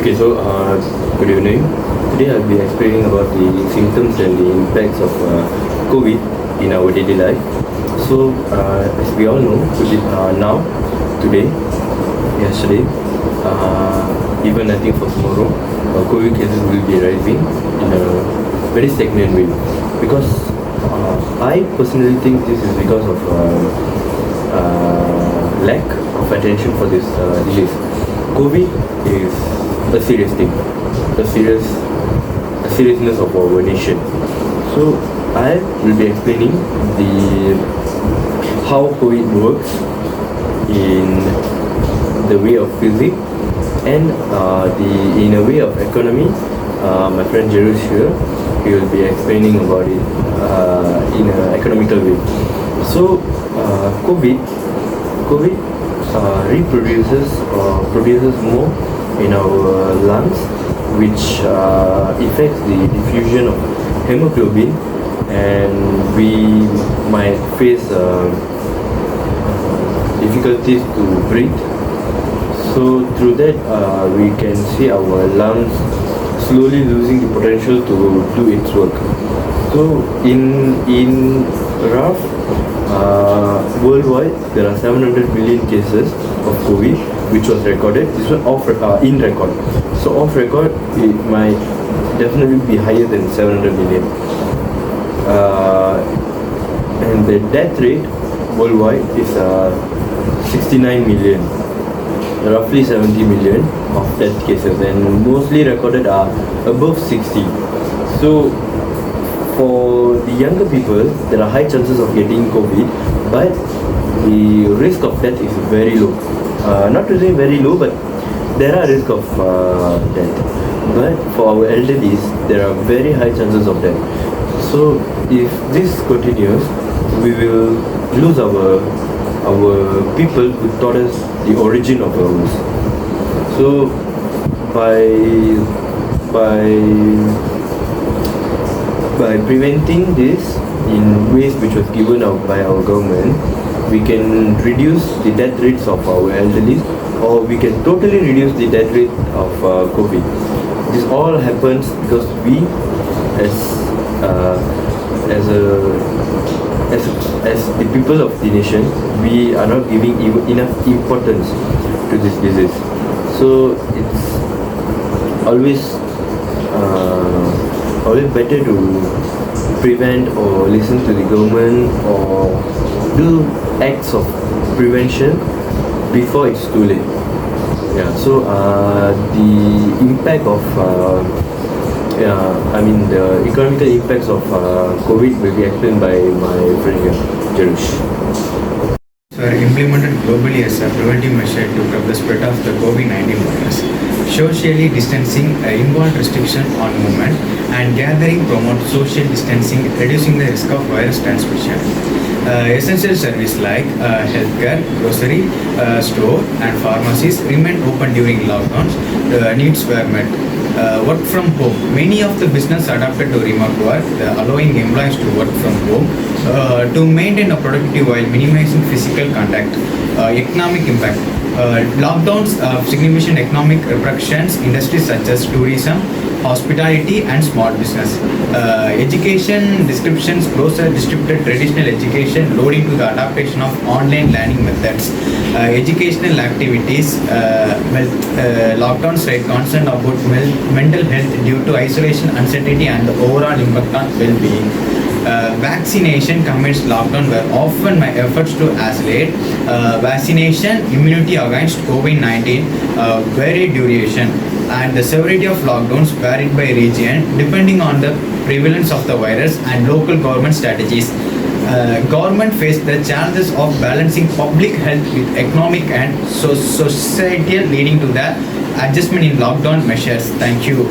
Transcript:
Okay, so good evening. Today I'll be explaining about the symptoms and the impacts of COVID in our daily life. So, as we all know, now, today, yesterday, even I think for tomorrow, COVID cases will be rising in a very stagnant way. Because I personally think this is because of lack of attention for this disease. COVID is a serious thing, a seriousness of our nation. So I will be explaining how COVID works in the way of physics and in a way of economy. My friend Jerush here, he will be explaining about it in an economical way. So COVID reproduces or produces more in our lungs, which affects the diffusion of hemoglobin, and we might face difficulties to breathe. So through that, we can see our lungs slowly losing the potential to do its work. So in rough, worldwide there are 700 million cases of COVID which was recorded. This was in record. So off record, it might definitely be higher than 700 million. And the death rate worldwide is 69 million. Roughly 70 million of death cases, and mostly recorded are above 60. So for the younger people, there are high chances of getting COVID, but the risk of death is very low. Not really very low, but there are risk of death. But for our elderlies, there are very high chances of death. So if this continues, we will lose our people who taught us the origin of ours. So by preventing this in ways which was given out by our government, we can reduce the death rates of our elderly, or we can totally reduce the death rate of COVID. This all happens because we, as the people of the nation, we are not giving enough importance to this disease. So it's always better to prevent or listen to the government or do acts of prevention before it's too late. Yeah. So the impact of the economical impacts of COVID will be explained by my friend here, Jerush. Were implemented globally as a preventive measure to curb the spread of the COVID-19 virus. Socially distancing involved restriction on movement, and gathering promote social distancing, reducing the risk of virus transmission. Essential services like healthcare, grocery store and pharmacies remained open during lockdowns. Needs were met. Work from home. Many of the business adapted to remote work, allowing employees to work from home to maintain a productivity while minimizing physical contact. Economic impact. Lockdowns significant economic repercussions. Industries such as tourism, hospitality and small business. Education descriptions. Closer distributed traditional education, loading to the adaptation of online learning methods. Educational activities. Lockdowns raise concern about mental health due to isolation, uncertainty and the overall impact on well-being. Vaccination amidst lockdown were often my efforts to isolate. Vaccination immunity against COVID-19 varied duration, and the severity of lockdowns varied by region depending on the prevalence of the virus and local government strategies. Government faced the challenges of balancing public health with economic and societal, leading to the adjustment in lockdown measures. Thank you.